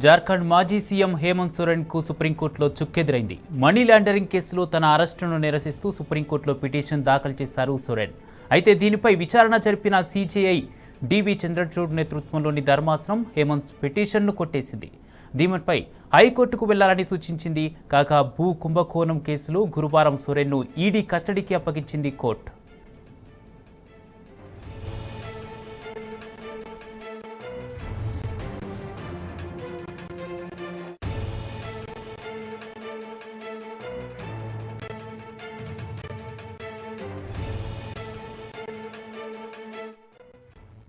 జార్ఖండ్ మాజీ సీఎం హేమంత్ సోరెన్కు సుప్రీంకోర్టులో చుక్కెదురైంది. Money laundering కేసులో తన అరెస్టును నిరసిస్తూ సుప్రీంకోర్టులో పిటిషన్ దాఖలు చేశారు సోరెన్. అయితే దీనిపై విచారణ జరిపిన సీజేఐ డివి చంద్రచూడ్ నేతృత్వంలోని ధర్మాసనం హేమంత్ పిటిషన్ను కొట్టేసింది. దీనిపై హైకోర్టుకు వెళ్లాలని సూచించింది. కాగా భూ కుంభకోణం కేసులో గురువారం సోరెన్ను ఈడీ కస్టడీకి అప్పగించింది కోర్టు.